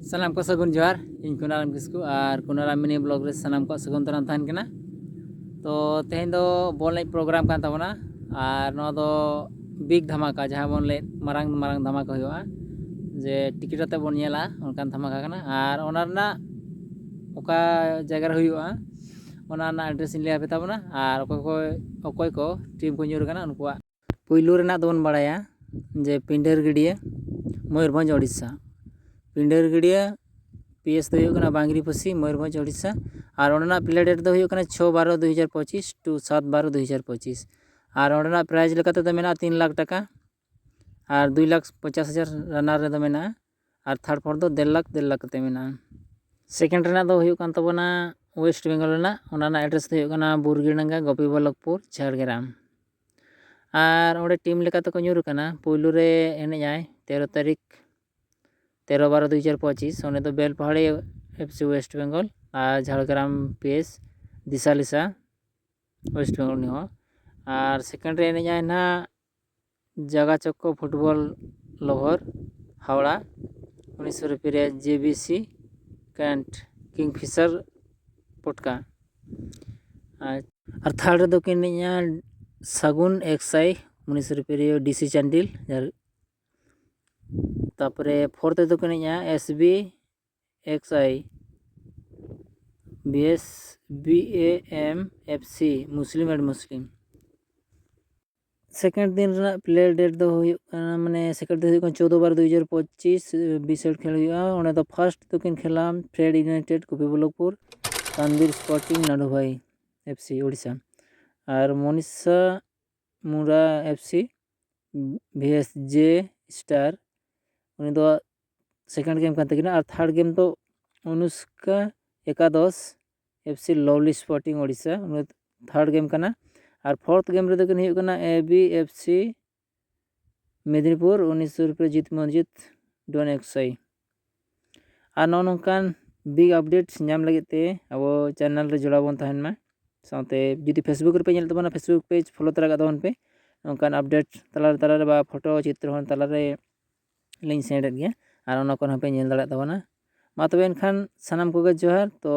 सानाम को सगुन जोहार इन कुनाराम किस्कु और कुनाराम मिनी ब्लॉग रे सानाम को सगुन तराम तहन कना। तो तेहें दो बॉल नाइट प्रोग्राम कान ताबोना और नो दो बिग धमाका जहाँ बोन ले मारांग मारांग धमाका हुआ जे टिकट अते बोन नेला उनकान धमाका कना और ओना रना ओका जगह रे हुआ ओना ना एड्रेस इन ले आपे ताबोना और ओकोय को टीम को न्यूर कना उनकुआ पुइलू रेना दोन बड़ाया जे पिंडर गड़िया मयूरभंज ओडिशा पिंडर गड़िया पीएस तो बांगरी पसी मयूरभंज ओडिशा और ओना प्ले डेट दो 6/12/2025 टू 7/12/2025 और ओना प्राइज लेकाते तो मेना 3 लाख टाका और 2,50,000 रनर रे दो मेना और थर्ड फोर दो 1.5 लाख कते मेना। सेकेंड रेना दो हुयु कान तबना वेस्ट बेंगल रेना ओना ना एड्रेस दो हुयु कना बुरगीडंगा गोपीबल्लभपुर झारग्राम और ओडे टीम लेकाते को न्यूर कना पुइलू रे एने जाय 13 तारीख 13/12/2025 ओने तो बेल पहाड़ी एफसी वेस्ट बेंगल और झारग्राम पीएस दिशालिसा वेस्ट बेंगल नि और सेकेंड रे एने जाय ना जगा चक्को फुटबॉल लवर हावड़ा 1900 रुपये जेबीसी कैंट किंगफिशर पटका और थर्ड रे दो किन सगुन एक्साई 1900 रुपये डीसी चांडिल तापरे फोर्थ दो कनिया SB XI BS BAM FC मुस्लिम एंड मुस्लिम। सेकेंड दिन प्ले डेट दो माने सेकेंड दिन 14/12/2025 बीसेट खेल हुआ तो फर्स्ट तो किन खेला फ्रेड यूनाइटेड गोपीबल्लभपुर तानवीर स्पोर्टिंग नाडुभाई एफसी ओडिशा और मोनिसा मुरा एफसी VSJ स्टार उनी दो सेकेंड गेम कान तकिना और थर्ड गेम तो अनुष्का एकादश एफसी लवली स्पोर्टिंग ओडिशा उनी थर्ड गेम काना और फोर्थ गेम रे किन हुयु कना ABFC मेदिनीपुर 1900 रुपये जीत मस्जिद डोन एक्साई और नौकान बिग अपडेट्स नाम लगते अब चैनल रे जोड़ा बन तहन मा साथे जुदी फेसबुक रे पे नेल तबना फेसबुक पेज फॉलो तरा का दोन पे नौकान अपडेट तला बा फोटो चित्र हन तला रे लिंक सेंड गया और ओना कोन पे नेल दाड़ा तबना मा तबे एनखान सनाम को जोहार तो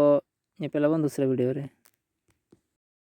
नेपेलाबन दूसरे वीडियो रे।